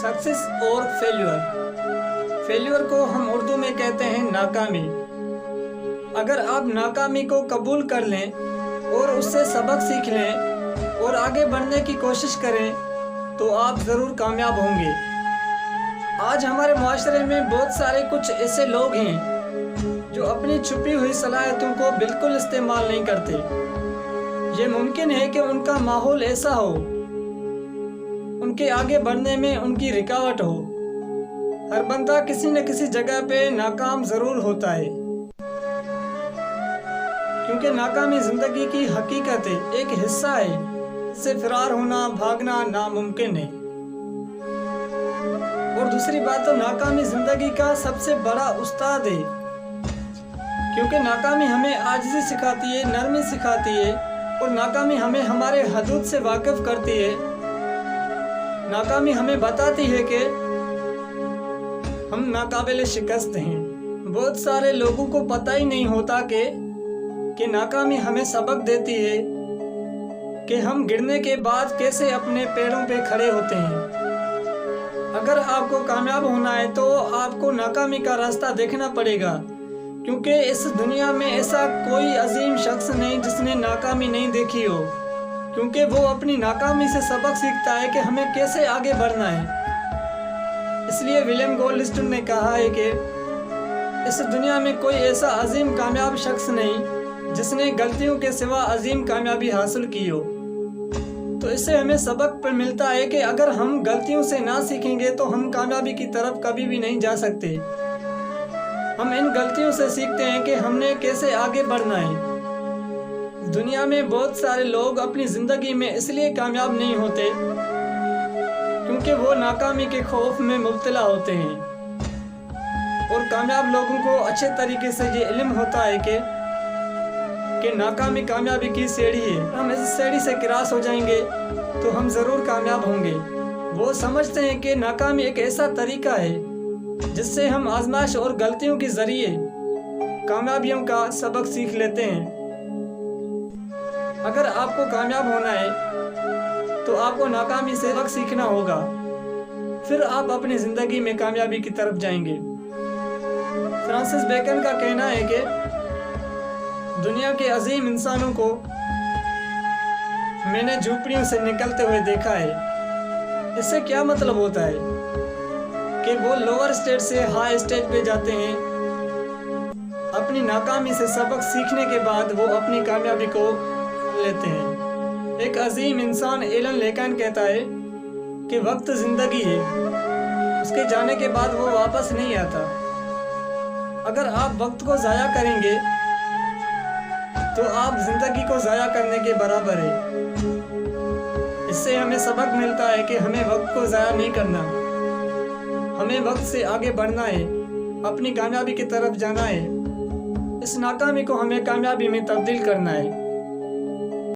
Success और failure को हम उर्दू में कहते हैं नाकामी। अगर आप नाकामी को कबूल कर लें और उससे सबक सीख लें और आगे बढ़ने की कोशिश करें तो आप ज़रूर कामयाब होंगे। आज हमारे माशरे में बहुत सारे कुछ ऐसे लोग हैं जो अपनी छुपी हुई सलाहियतों को बिल्कुल इस्तेमाल नहीं करते। ये मुमकिन है कि उनका माहौल ऐसा हो, उनके आगे बढ़ने में उनकी रुकावट हो। हर बंदा किसी न किसी जगह पे नाकाम ज़रूर होता है, क्योंकि नाकामी ज़िंदगी की हकीकत है, एक हिस्सा है। इससे फरार होना, भागना नामुमकिन है। और दूसरी बात तो नाकामी ज़िंदगी का सबसे बड़ा उस्ताद है, क्योंकि नाकामी हमें आजिज़ी सिखाती है, नरमी सिखाती है, और नाकामी हमें हमारे हदूद से वाकिफ़ करती है। नाकामी हमें बताती है कि हम नाकाबिल शिकस्त हैं। बहुत सारे लोगों को पता ही नहीं होता कि नाकामी हमें सबक देती है कि हम गिरने के बाद कैसे अपने पैरों पे खड़े होते हैं। अगर आपको कामयाब होना है तो आपको नाकामी का रास्ता देखना पड़ेगा, क्योंकि इस दुनिया में ऐसा कोई अजीम शख्स नहीं जिसने नाकामी नहीं देखी हो, क्योंकि वो अपनी नाकामी से सबक सीखता है कि हमें कैसे आगे बढ़ना है। इसलिए विलियम गोल्डस्टोन ने कहा है कि इस दुनिया में कोई ऐसा अजीम कामयाब शख्स नहीं जिसने गलतियों के सिवा अजीम कामयाबी हासिल की हो। तो इससे हमें सबक पर मिलता है कि अगर हम गलतियों से ना सीखेंगे तो हम कामयाबी की तरफ कभी भी नहीं जा सकते। हम इन गलतियों से सीखते हैं कि हमने कैसे आगे बढ़ना है। दुनिया में बहुत सारे लोग अपनी ज़िंदगी में इसलिए कामयाब नहीं होते क्योंकि वो नाकामी के खौफ में मुब्तला होते हैं। और कामयाब लोगों को अच्छे तरीके से ये इल्म होता है कि नाकामी कामयाबी की सीढ़ी है। हम इस सीढ़ी से क्रॉस हो जाएंगे तो हम ज़रूर कामयाब होंगे। वो समझते हैं कि नाकामी एक ऐसा तरीका है जिससे हम आजमाइश और गलतियों के ज़रिए कामयाबियों का सबक सीख लेते हैं। अगर आपको कामयाब होना है तो आपको नाकामी से सबक सीखना होगा, फिर आप अपनी ज़िंदगी में कामयाबी की तरफ जाएंगे। फ्रांसिस बेकन का कहना है कि दुनिया के अजीम इंसानों को मैंने झोपड़ियों से निकलते हुए देखा है। इससे क्या मतलब होता है कि वो लोअर स्टेज से हाई स्टेज पे जाते हैं। अपनी नाकामी से सबक सीखने के बाद वो अपनी कामयाबी को लेते हैं। एक अजीम इंसान एलन लेकन कहता है कि वक्त ज़िंदगी है, उसके जाने के बाद वो वापस नहीं आता। अगर आप वक्त को ज़ाया करेंगे तो आप ज़िंदगी को ज़ाया करने के बराबर है। इससे हमें सबक मिलता है कि हमें वक्त को ज़ाया नहीं करना, हमें वक्त से आगे बढ़ना है, अपनी कामयाबी की तरफ जाना है। इस नाकामी को हमें कामयाबी में तब्दील करना है।